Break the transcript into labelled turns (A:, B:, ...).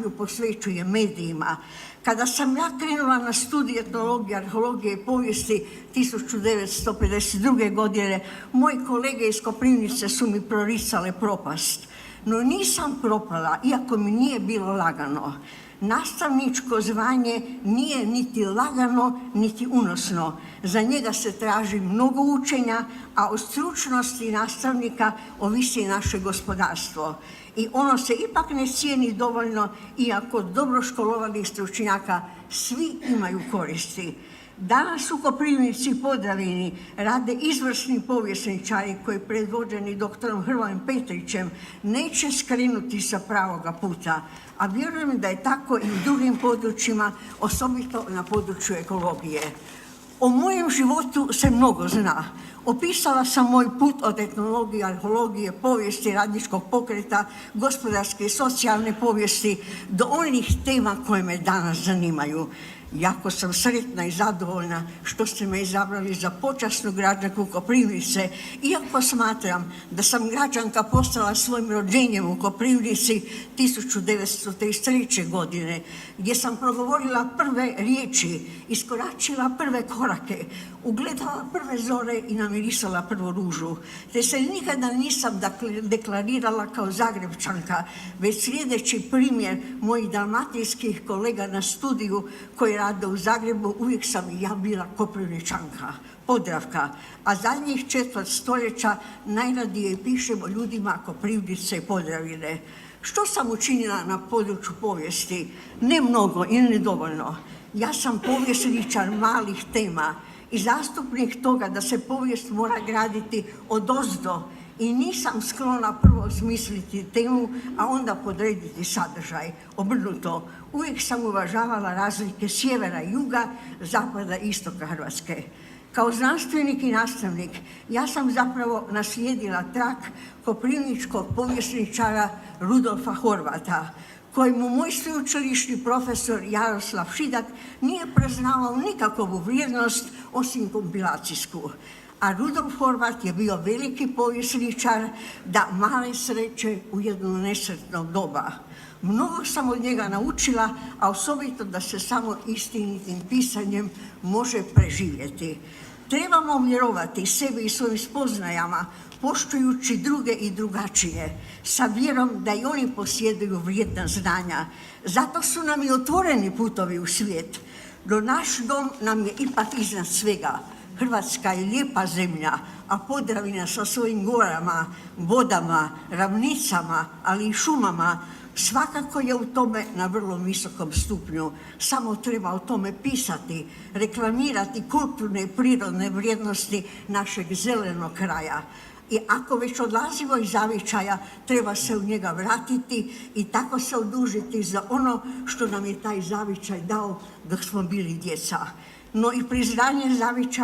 A: pažnju posvećuje medijima. Kada sam ja krenula na studij etnologije, arheologije i povijesti 1952. godine, moji kolege iz Koprivnice su mi proricale propast. No nisam propala, iako mi nije bilo lagano. Nastavničko zvanje nije niti lagano, niti unosno. Za njega se traži mnogo učenja, a od stručnosti nastavnika ovisi naše gospodarstvo. I ono se ipak ne cijeni dovoljno, iako dobro školovanih stručnjaka svi imaju koristi. Danas u Koprivnici i Podravini rade izvrsni povjesničari koji predvođeni doktorom Hrvojem Petrićem neće skrenuti sa pravoga puta, a vjerujem da je tako i u drugim područjima, osobito na području ekologije. O mojem životu se mnogo zna. Opisala sam moj put od etnologije, arheologije, povijesti, radničkog pokreta, gospodarske i socijalne povijesti do onih tema koje me danas zanimaju. Jako sam sretna i zadovoljna što ste me izabrali za počasnu građanku Koprivnice, iako smatram da sam građanka postala svojim rođenjem u Koprivnici 1933. godine, gdje sam progovorila prve riječi, iskoračila prve korake, ugledala prve zore i namirisala prvu ružu, te se nikada nisam deklarirala kao Zagrepčanka, već sljedeći primjer mojih dalmatinskih kolega na studiju koji rade u Zagrebu, uvijek sam i ja bila Koprivničanka, Podravka, a zadnjih 4 stoljeća najradije pišemo ljudima Koprivnice i Podravine. Što sam učinila na području povijesti? Ne mnogo i ne dovoljno. Ja sam povjesničar malih tema i zastupnik toga da se povijest mora graditi odozdo i nisam sklona prvo smisliti temu, a onda podrediti sadržaj. Obrnuto, uvijek sam uvažavala razlike sjevera i juga, zapada i istoka Hrvatske. Kao znanstvenik i nastavnik ja sam zapravo naslijedila trak koprivničkog povjesničara Rudolfa Horvata, kojemu moj sveučilišni profesor Jaroslav Šidak nije priznavao nikakvu vrijednost osim kompilacijsku. A Rudolf Horvat je bio veliki povjesničar da male sreće u jedno nesretno doba. Mnogo sam od njega naučila, a osobito da se samo istinitim pisanjem može preživjeti. Trebamo vjerovati sebi i svojim spoznajama, poštujući druge i drugačije, sa vjerom da i oni posjeduju vrijedna znanja. Zato su nam i otvoreni putovi u svijet. No naš dom nam je ipak iznad svega. Hrvatska je lijepa zemlja, a Podravina sa svojim gorama, vodama, ravnicama, ali i šumama, svakako je u tome na vrlo visokom stupnju. Samo treba o tome pisati, reklamirati kulturne i prirodne vrijednosti našeg zelenog kraja. I ako već odlazimo iz zavičaja, treba se u njega vratiti i tako se odužiti za ono što nam je taj zavičaj dao dok smo bili djeca. No i priznanje zavičaja